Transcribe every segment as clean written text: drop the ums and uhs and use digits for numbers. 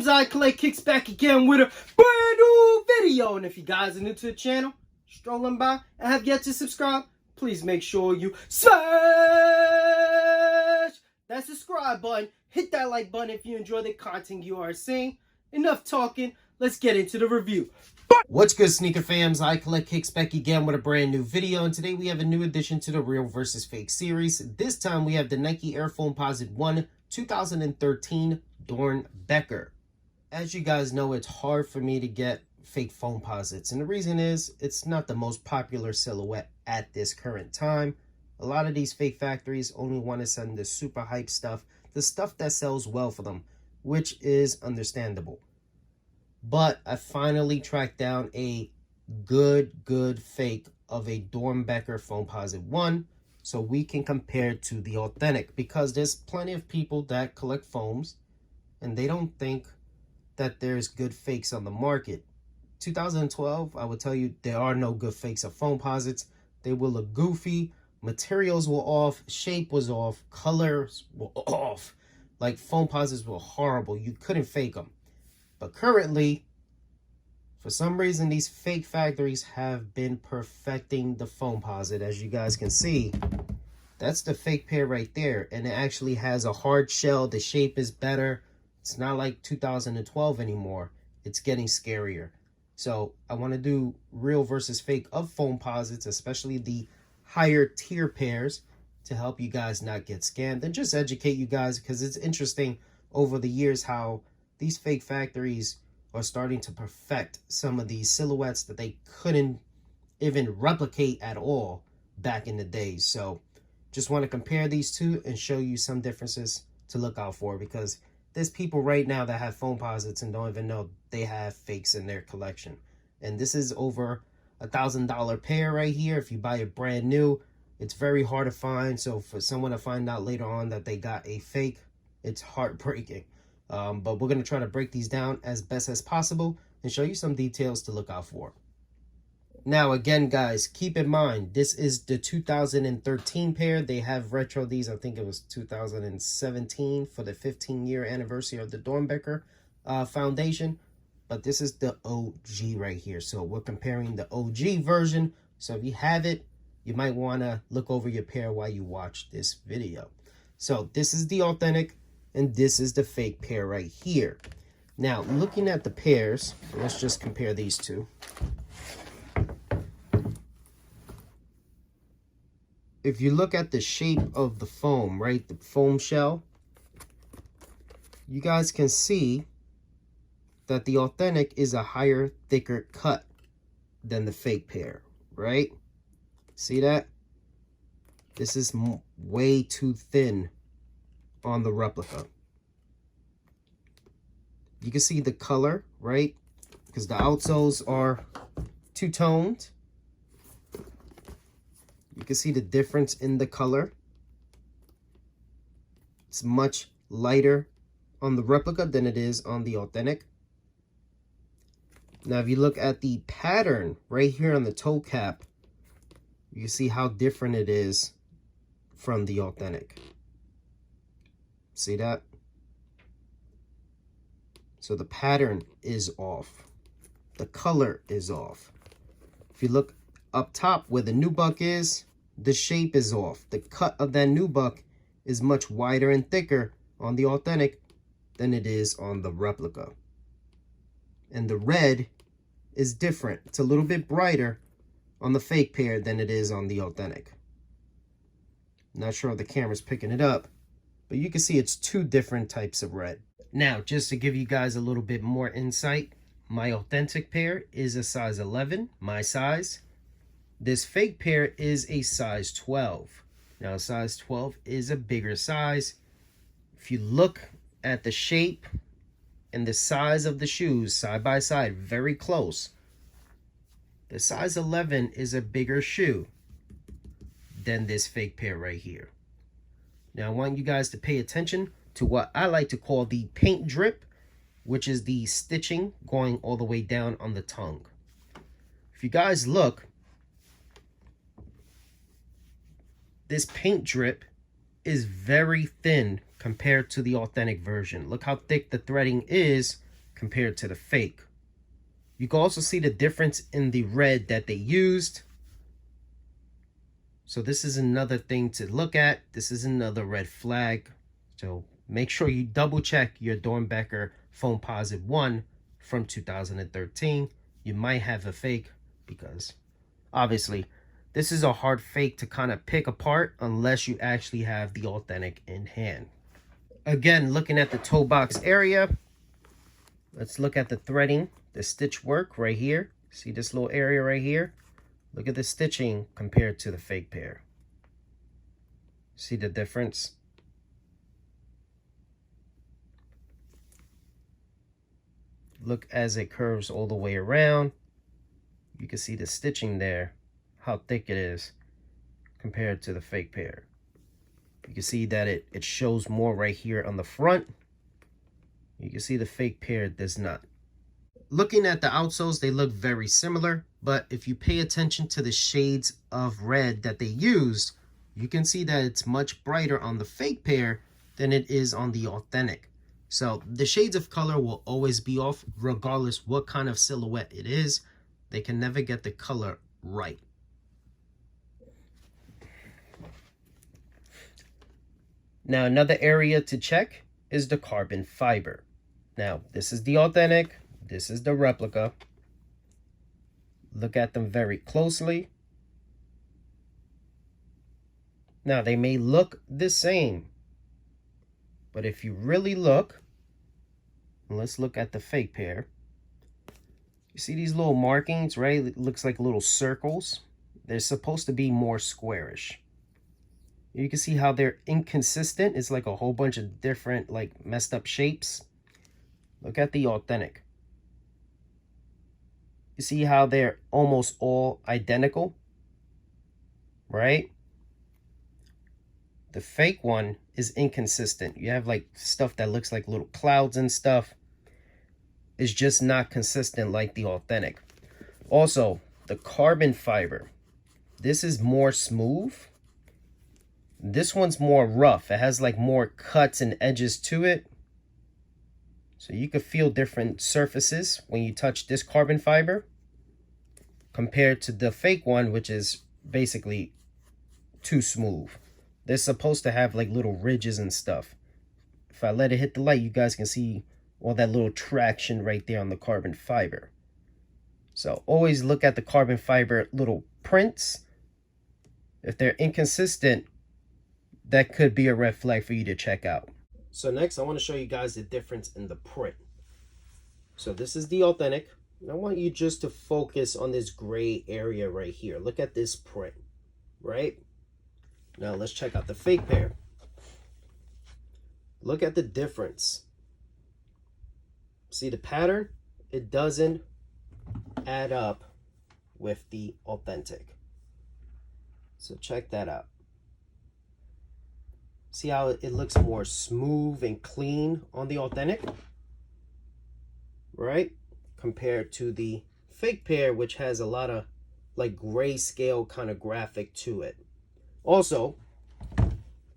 Fams, I Collect Kicks back again with a brand new video. And if you guys are new to the channel, strolling by and have yet to subscribe, please make sure you smash that subscribe button. Hit that like button if you enjoy the content you are seeing. Enough talking, let's get into the review. What's good, sneaker fams? I Collect Kicks back again with a brand new video, and today we have a new addition to the Real versus Fake series. This time we have the Nike Air Foamposite 1 2013 Doernbecher. As you guys know, it's hard for me to get fake Foamposites, and the reason is it's not the most popular silhouette at this current time. A lot of these fake factories only want to send the super hype stuff, the stuff that sells well for them, which is understandable. But I finally tracked down a good fake of a Doernbecher Foamposite 1 so we can compare it to the authentic, because there's plenty of people that collect foams and they don't think that there's good fakes on the market. 2012, I would tell you there are no good fakes of Foamposites. They will look goofy, materials were off, shape was off, colors were off. Like, Foamposites were horrible. You couldn't fake them. But currently, for some reason, these fake factories have been perfecting the Foamposite. As you guys can see, that's the fake pair right there. And it actually has a hard shell. The shape is better. It's not like 2012 anymore. It's getting scarier. So I want to do real versus fake of Foamposites, especially the higher tier pairs, to help you guys not get scammed and just educate you guys, because it's interesting over the years how these fake factories are starting to perfect some of these silhouettes that they couldn't even replicate at all back in the days. So just want to compare these two and show you some differences to look out for, because there's people right now that have Foamposites and don't even know they have fakes in their collection. And this is over $1,000 pair right here. If you buy it brand new, it's very hard to find. So for someone to find out later on that they got a fake, it's heartbreaking. But we're going to try to break these down as best as possible and show you some details to look out for. Now, again, guys, keep in mind, this is the 2013 pair. They have retro these. I think it was 2017 for the 15-year anniversary of the Doernbecher Foundation. But this is the OG right here. So we're comparing the OG version. So if you have it, you might want to look over your pair while you watch this video. So this is the authentic, and this is the fake pair right here. Now, looking at the pairs, let's just compare these two. If you look at the shape of the foam, right, the foam shell, you guys can see that the authentic is a higher, thicker cut than the fake pair, right? See that? This is way too thin on the replica. You can see the color, right? Because the outsoles are two-toned. You can see the difference in the color. It's much lighter on the replica than it is on the authentic. Now, if you look at the pattern right here on the toe cap, you see how different it is from the authentic. See that? So the pattern is off. The color is off. If you look up top where the nubuck is, the shape is off. The cut of that nubuck is much wider and thicker on the authentic than it is on the replica. And the red is different. It's a little bit brighter on the fake pair than it is on the authentic. Not sure if the camera's picking it up, but you can see it's two different types of red. Now, just to give you guys a little bit more insight, my authentic pair is a size 11, my size. This fake pair is a size 12. Now, size 12 is a bigger size. If you look at the shape and the size of the shoes side by side, very close, the size 11 is a bigger shoe than this fake pair right here. Now, I want you guys to pay attention to what I like to call the paint drip, which is the stitching going all the way down on the tongue. If you guys look, this paint drip is very thin compared to the authentic version. Look how thick the threading is compared to the fake. You can also see the difference in the red that they used. So this is another thing to look at. This is another red flag. So make sure you double check your Doernbecher Foamposite 1 from 2013. You might have a fake because obviously this is a hard fake to kind of pick apart unless you actually have the authentic in hand. Again, looking at the toe box area, let's look at the threading, the stitch work right here. See this little area right here? Look at the stitching compared to the fake pair. See the difference? Look as it curves all the way around. You can see the stitching there, how thick it is compared to the fake pair. You can see that it shows more right here on the front. You can see the fake pair does not. Looking at the outsoles, they look very similar, but if you pay attention to the shades of red that they used, you can see that it's much brighter on the fake pair than it is on the authentic. So the shades of color will always be off regardless what kind of silhouette it is. They can never get the color right. Now another area to check is the carbon fiber. Now this is the authentic, this is the replica. Look at them very closely. Now they may look the same, but if you really look, let's look at the fake pair. You see these little markings, right? It looks like little circles. They're supposed to be more squarish. You can see how they're inconsistent. It's like a whole bunch of different, like, messed up shapes. Look at the authentic. You see how they're almost all identical, right? The fake one is inconsistent. You have like stuff that looks like little clouds and stuff. It's just not consistent like the authentic. Also, the carbon fiber. This is more smooth. This one's more rough. It has like more cuts and edges to it. So you can feel different surfaces when you touch this carbon fiber compared to the fake one, which is basically too smooth. They're supposed to have like little ridges and stuff. If I let it hit the light, you guys can see all that little traction right there on the carbon fiber. So always look at the carbon fiber little prints. If they're inconsistent, that could be a red flag for you to check out. So next, I want to show you guys the difference in the print. So this is the authentic. And I want you just to focus on this gray area right here. Look at this print, right? Now let's check out the fake pair. Look at the difference. See the pattern? It doesn't add up with the authentic. So check that out. See how it looks more smooth and clean on the authentic, right? Compared to the fake pair, which has a lot of like grayscale kind of graphic to it. Also,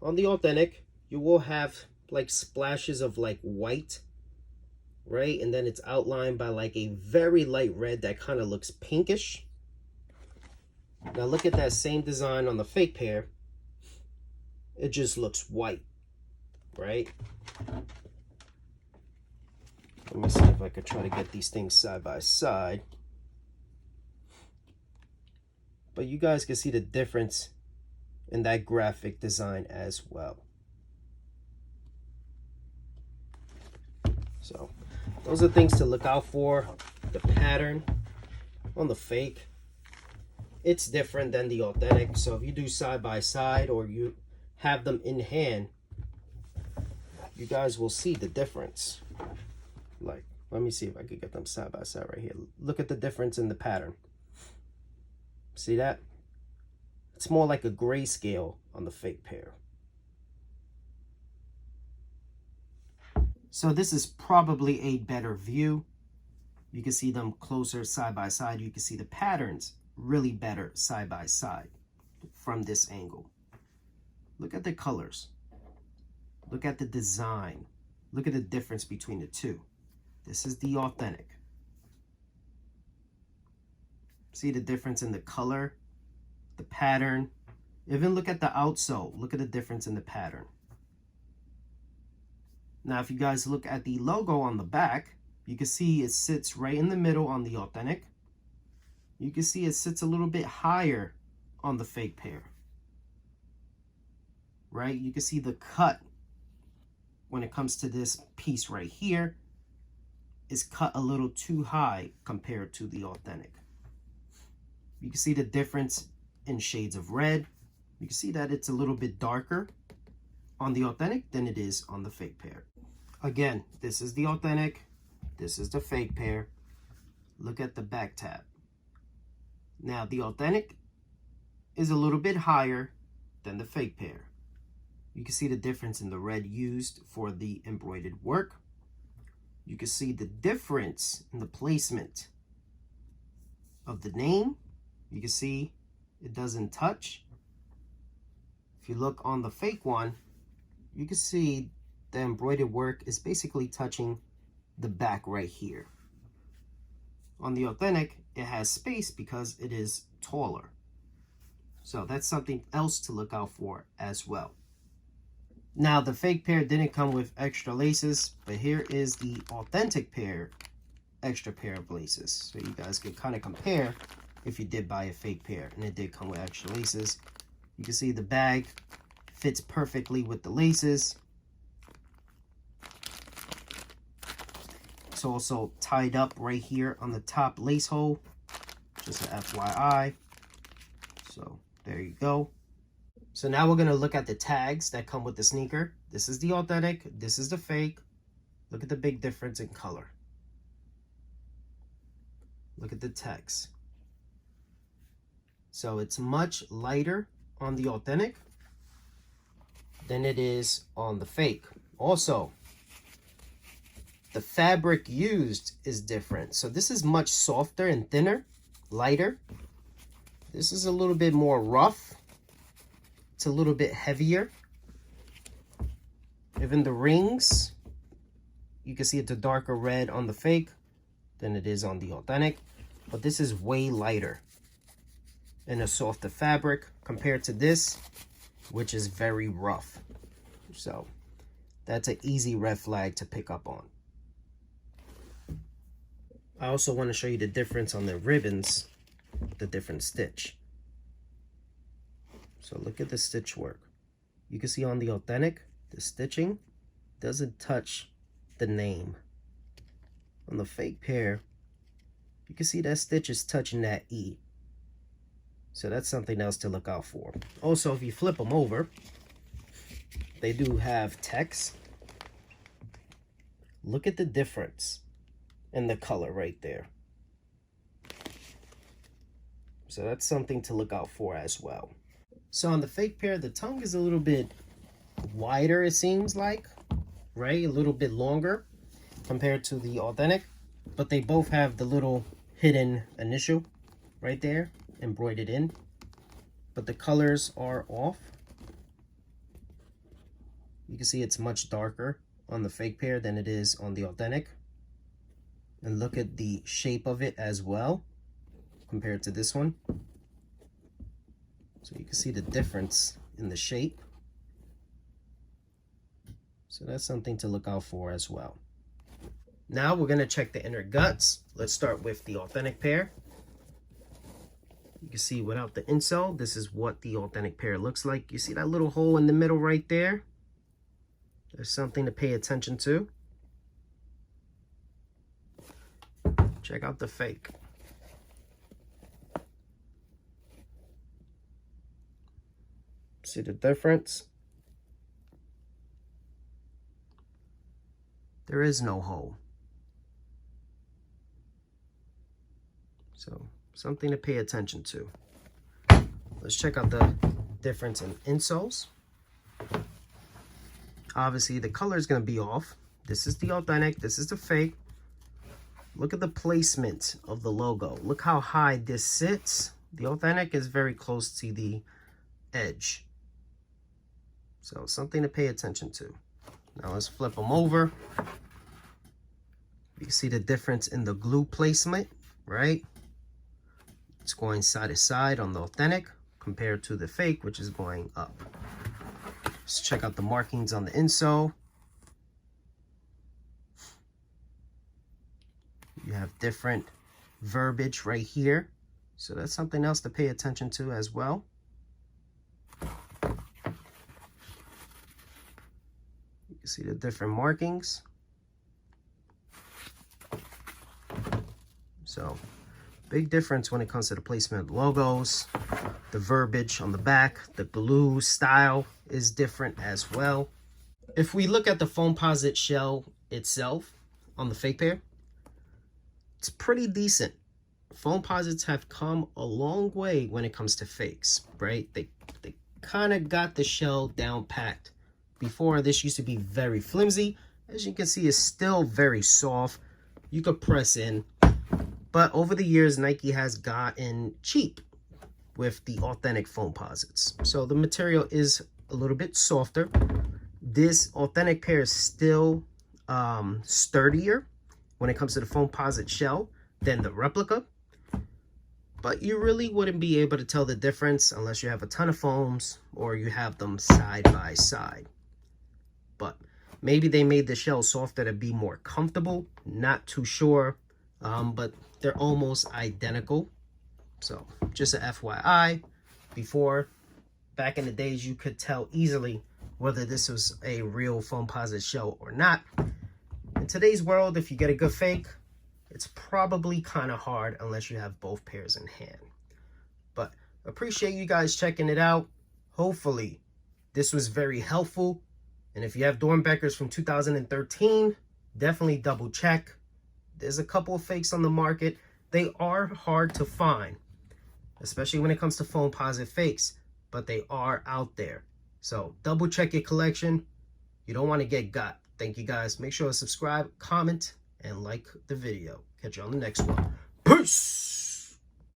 on the authentic, you will have like splashes of like white, right? And then it's outlined by like a very light red that kind of looks pinkish. Now look at that same design on the fake pair. It just looks white, right? Let me see if I could try to get these things side by side. But you guys can see the difference in that graphic design as well. So those are things to look out for. The pattern on the fake, it's different than the authentic. So if you do side by side or you have them in hand, you guys will see the difference. Like, let me see if I could get them side by side right here. Look at the difference in the pattern. See that? It's more like a grayscale on the fake pair. So this is probably a better view. You can see them closer side by side. You can see the patterns really better side by side from this angle. Look at the colors. Look at the design. Look at the difference between the two. This is the authentic. See the difference in the color, the pattern. Even look at the outsole. Look at the difference in the pattern. Now, if you guys look at the logo on the back, you can see it sits right in the middle on the authentic. You can see it sits a little bit higher on the fake pair. Right? You can see the cut when it comes to this piece right here is cut a little too high compared to the authentic. You can see the difference in shades of red. You can see that it's a little bit darker on the authentic than it is on the fake pair. Again, this is the authentic. This is the fake pair. Look at the back tab. Now, the authentic is a little bit higher than the fake pair. You can see the difference in the red used for the embroidered work. You can see the difference in the placement of the name. You can see it doesn't touch. If you look on the fake one, you can see the embroidered work is basically touching the back right here. On the authentic, it has space because it is taller. So that's something else to look out for as well. Now, the fake pair didn't come with extra laces, but here is the authentic pair, extra pair of laces. So you guys can kind of compare if you did buy a fake pair and it did come with extra laces. You can see the bag fits perfectly with the laces. It's also tied up right here on the top lace hole, just an FYI. So there you go. So now we're going to look at the tags that come with the sneaker. This is the authentic. This is the fake. Look at the big difference in color. Look at the text. So it's much lighter on the authentic than it is on the fake. Also, the fabric used is different. So this is much softer and thinner, lighter. This is a little bit more rough. It's a little bit heavier. Even the rings, you can see it's a darker red on the fake than it is on the authentic. But this is way lighter and a softer fabric compared to this, which is very rough. So that's an easy red flag to pick up on. I also want to show you the difference on the ribbons, the different stitch. So look at the stitch work. You can see on the authentic, the stitching doesn't touch the name. On the fake pair, you can see that stitch is touching that E. So that's something else to look out for. Also, if you flip them over, they do have text. Look at the difference in the color right there. So that's something to look out for as well. So on the fake pair, the tongue is a little bit wider, it seems like, right? A little bit longer compared to the authentic, but they both have the little hidden initial right there, embroidered in, but the colors are off. You can see it's much darker on the fake pair than it is on the authentic. And look at the shape of it as well compared to this one. So you can see the difference in the shape. So that's something to look out for as well. Now we're going to check the inner guts. Let's start with the authentic pair. You can see without the insole, this is what the authentic pair looks like. You see that little hole in the middle right there? There's something to pay attention to. Check out the fake. See the difference? There is no hole. So something to pay attention to. Let's check out the difference in insoles. Obviously the color is going to be off. This is the authentic, this is the fake. Look at the placement of the logo. Look how high this sits. The authentic is very close to the edge. So something to pay attention to. Now let's flip them over. You can see the difference in the glue placement, right? It's going side to side on the authentic compared to the fake, which is going up. Let's check out the markings on the insole. You have different verbiage right here. So that's something else to pay attention to as well. You can see the different markings. So big difference when it comes to the placement of logos, the verbiage on the back, the glue style is different as well. If we look at the Foamposite shell itself on the fake pair, it's pretty decent. Foamposites have come a long way when it comes to fakes, right? They kind of got the shell down packed. Before, this used to be very flimsy. As you can see, it's still very soft. You could press in. But over the years, Nike has gotten cheap with the authentic Foamposites. So the material is a little bit softer. This authentic pair is still sturdier when it comes to the Foamposite shell than the replica. But you really wouldn't be able to tell the difference unless you have a ton of foams or you have them side by side. But maybe they made the shell softer to be more comfortable. Not too sure. But they're almost identical. So just a FYI, back in the days, you could tell easily whether this was a real Foamposite shell or not. In today's world, if you get a good fake, it's probably kind of hard unless you have both pairs in hand. But appreciate you guys checking it out. Hopefully this was very helpful. And if you have Doernbechers from 2013, definitely double check. There's a couple of fakes on the market. They are hard to find, especially when it comes to Foamposite fakes, but they are out there. So double check your collection. You don't want to get got. Thank you guys. Make sure to subscribe, comment, and like the video. Catch you on the next one. Peace!